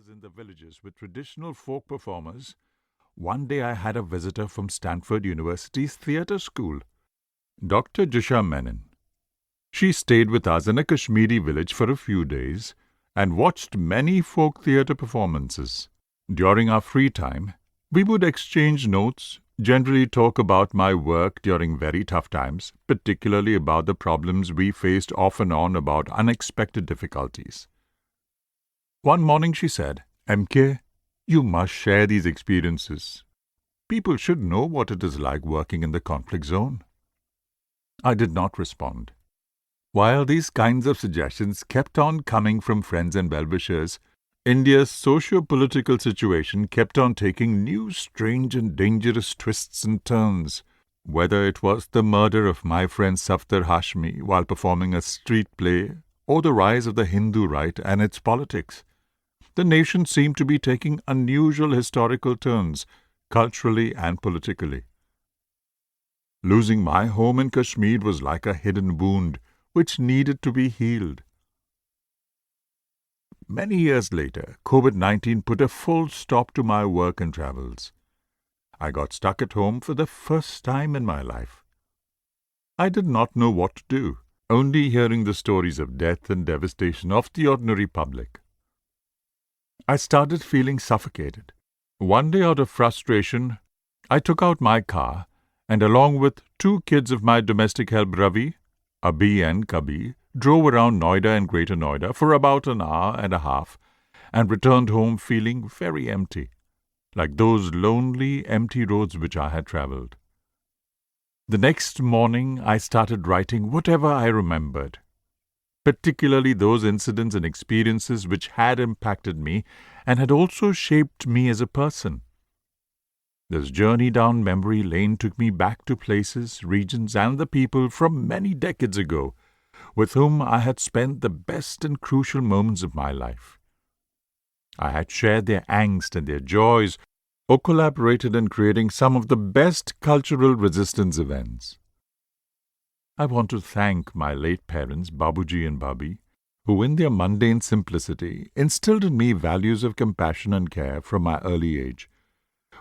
theaters in the villages with traditional folk performers, one day I had a visitor from Stanford University's theater school, Dr. Jisha Menon. She stayed with us in a Kashmiri village for a few days and watched many folk theater performances. During our free time, we would exchange notes, generally talk about my work during very tough times, particularly about the problems we faced off and on about unexpected difficulties. One morning she said, "MK, you must share these experiences. People should know what it is like working in the conflict zone." I did not respond. While these kinds of suggestions kept on coming from friends and well-wishers, India's socio-political situation kept on taking new strange and dangerous twists and turns, whether it was the murder of my friend Safdar Hashmi while performing a street play or the rise of the Hindu right and its politics. The nation seemed to be taking unusual historical turns, culturally and politically. Losing my home in Kashmir was like a hidden wound which needed to be healed. Many years later, COVID-19 put a full stop to my work and travels. I got stuck at home for the first time in my life. I did not know what to do, only hearing the stories of death and devastation of the ordinary public. I started feeling suffocated. One day, out of frustration, I took out my car and, along with 2 kids of my domestic help Ravi, Abhi and Kabir, drove around Noida and Greater Noida for about an hour and a half and returned home feeling very empty, like those lonely, empty roads which I had travelled. The next morning I started writing whatever I remembered, particularly those incidents and experiences which had impacted me and had also shaped me as a person. This journey down memory lane took me back to places, regions, and the people from many decades ago, with whom I had spent the best and crucial moments of my life. I had shared their angst and their joys, or collaborated in creating some of the best cultural resistance events. I want to thank my late parents, Babuji and Babi, who in their mundane simplicity instilled in me values of compassion and care from my early age,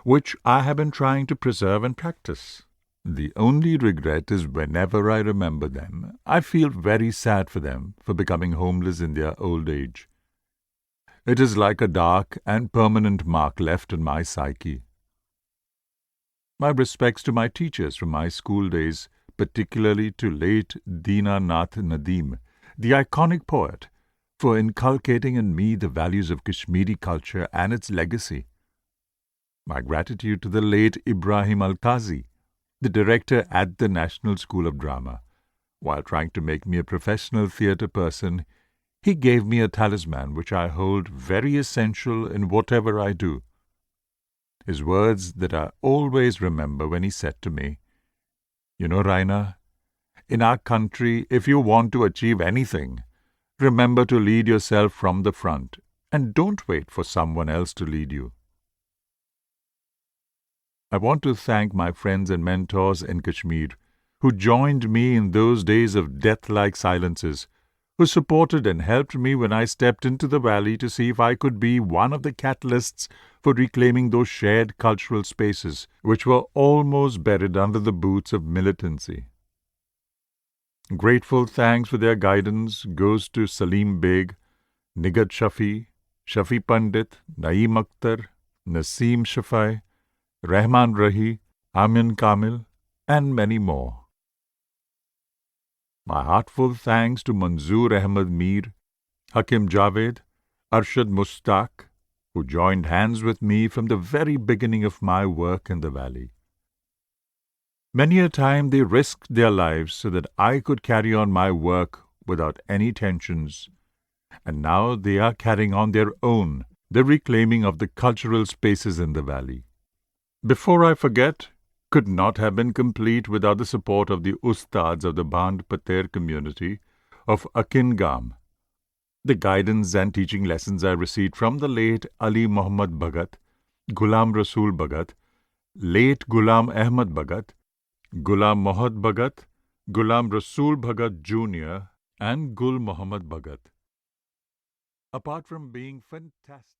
which I have been trying to preserve and practice. The only regret is whenever I remember them, I feel very sad for them for becoming homeless in their old age. It is like a dark and permanent mark left in my psyche. My respects to my teachers from my school days, particularly to late Dina Nath Nadeem, the iconic poet, for inculcating in me the values of Kashmiri culture and its legacy. My gratitude to the late Ibrahim Al-Qazi, the director at the National School of Drama. While trying to make me a professional theatre person, he gave me a talisman which I hold very essential in whatever I do. His words that I always remember when he said to me, "You know, Raina, in our country, if you want to achieve anything, remember to lead yourself from the front and don't wait for someone else to lead you." I want to thank my friends and mentors in Kashmir who joined me in those days of death-like silences, who supported and helped me when I stepped into the valley to see if I could be one of the catalysts for reclaiming those shared cultural spaces which were almost buried under the boots of militancy. Grateful thanks for their guidance goes to Salim Beg, Nigat Shafi Pandit, Naeem Akhtar, Naseem Shafai, Rahman Rahi, Amin Kamil, and many more. My heartfelt thanks to Manzoor Ahmad Mir, Hakim Javed, Arshad Mustaq, who joined hands with me from the very beginning of my work in the valley. Many a time they risked their lives so that I could carry on my work without any tensions, and now they are carrying on their own, the reclaiming of the cultural spaces in the valley. Before I forget, could not have been complete without the support of the Ustads of the Band Pater community of Akingam, the guidance and teaching lessons I received from the late Ali Muhammad Bhagat, Ghulam Rasool Bhagat, late Ghulam Ahmad Bhagat, Ghulam Mohad Bhagat, Ghulam Rasool Bhagat Jr., and Gul Muhammad Bhagat. Apart from being fantastic